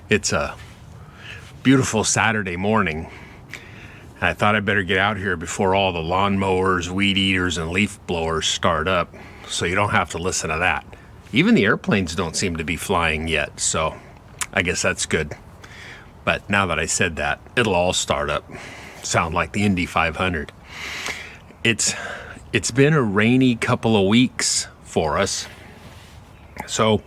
It's a beautiful Saturday morning. I thought I'd better get out here before all the lawnmowers, weed eaters, and leaf blowers start up, so you don't have to listen to that. Even the airplanes don't seem to be flying yet, so I guess that's good. But now that I said that, it'll all start up. Sound like the Indy 500. It's been a rainy couple of weeks for us, so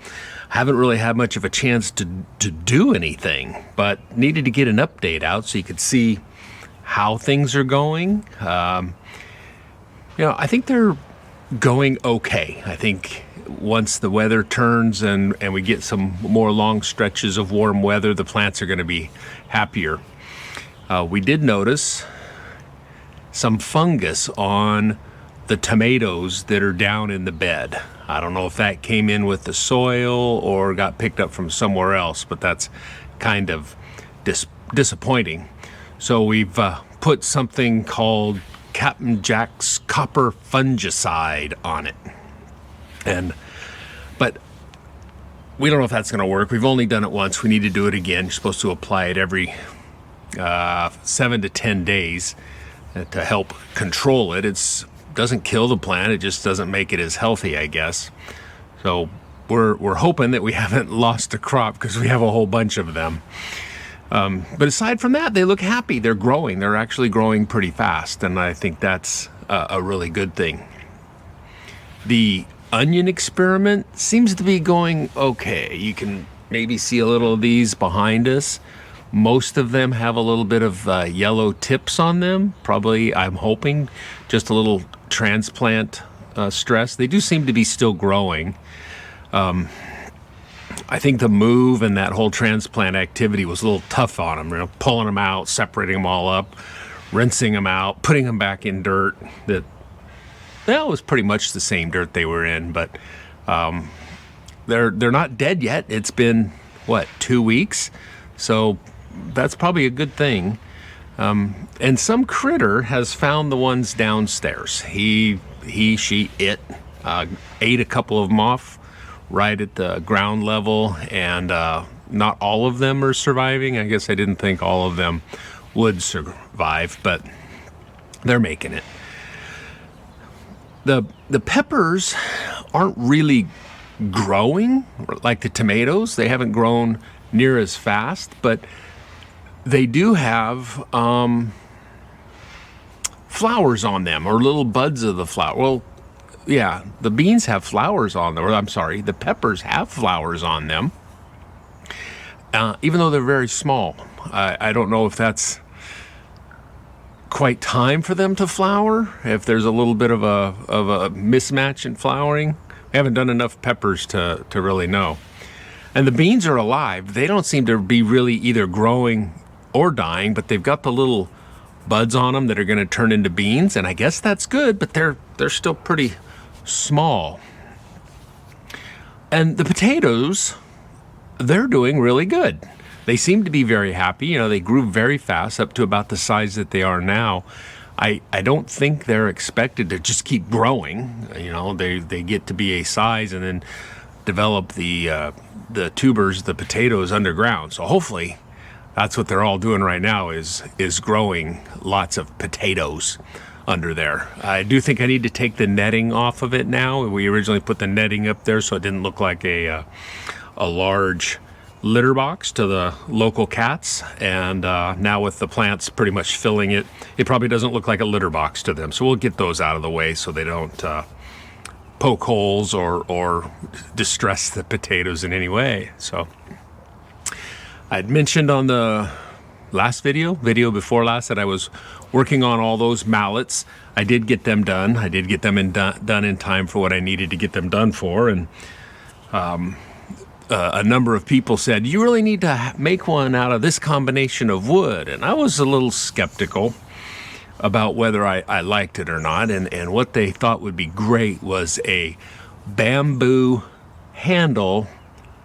haven't really had much of a chance to do anything, but needed to get an update out so you could see how things are going. I think they're going okay. I think once the weather turns and we get some more long stretches of warm weather, the plants are going to be happier. We did notice some fungus on the tomatoes that are down in the bed. I don't know if that came in with the soil or got picked up from somewhere else, but that's kind of disappointing. So we've put something called Captain Jack's copper fungicide on it. But we don't know if that's going to work. We've only done it once. We need to do it again. You're supposed to apply it every 7 to 10 days to help control it. It doesn't kill the plant. It just doesn't make it as healthy, I guess. So we're hoping that we haven't lost a crop because we have a whole bunch of them. But aside from that, they look happy. They're growing. They're actually growing pretty fast, and I think that's a really good thing. The onion experiment seems to be going okay. You can maybe see a little of these behind us. Most of them have a little bit of yellow tips on them. Probably, I'm hoping, just a little transplant stress. They do seem to be still growing. I think the move and that whole transplant activity was a little tough on them. Pulling them out, separating them all up, rinsing them out, putting them back in dirt that was pretty much the same dirt they were in. But they're not dead yet. It's been 2 weeks, so that's probably a good thing. And some critter has found the ones downstairs. He, she, it ate a couple of them off right at the ground level, and not all of them are surviving. I guess I didn't think all of them would survive, but they're making it. The peppers aren't really growing like the tomatoes. They haven't grown near as fast, but they do have flowers on them, or little buds of the flower. Well, yeah, the beans have flowers on them, or I'm sorry, the peppers have flowers on them, even though they're very small. I don't know if that's quite time for them to flower, if there's a little bit of a mismatch in flowering. We haven't done enough peppers to really know. And the beans are alive. They don't seem to be really either growing or dying, but they've got the little buds on them that are going to turn into beans, and I guess that's good, but they're still pretty small. And the potatoes, they're doing really good. They seem to be very happy. They grew very fast up to about the size that they are now. I don't think they're expected to just keep growing. They get to be a size and then develop the tubers, the potatoes underground. So hopefully that's what they're all doing right now is growing lots of potatoes under there. I do think I need to take the netting off of it now. We originally put the netting up there so it didn't look like a large litter box to the local cats, and now with the plants pretty much filling it, it probably doesn't look like a litter box to them. So we'll get those out of the way so they don't poke holes or distress the potatoes in any way. So I'd mentioned on the last video before last, that I was working on all those mallets. I did get them done. I did get them done in time for what I needed to get them done for, and a number of people said, you really need to make one out of this combination of wood. And I was a little skeptical about whether I liked it or not. And what they thought would be great was a bamboo handle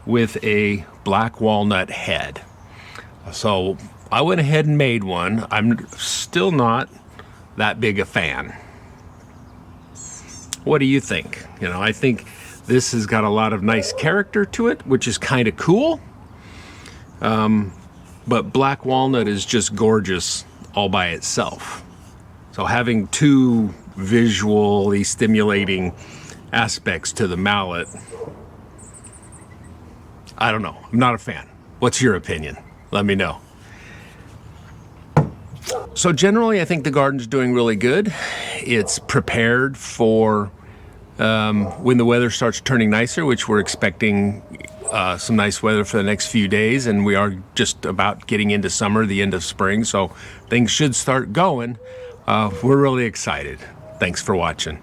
with a black walnut head. So I went ahead and made one. I'm still not that big a fan. What do you think? I think this has got a lot of nice character to it, which is kind of cool. But black walnut is just gorgeous all by itself. So having two visually stimulating aspects to the mallet, I don't know. I'm not a fan. What's your opinion? Let me know. So generally, I think the garden's doing really good. It's prepared for when the weather starts turning nicer, which we're expecting some nice weather for the next few days, and we are just about getting into summer, the end of spring, so things should start going. We're really excited. Thanks for watching.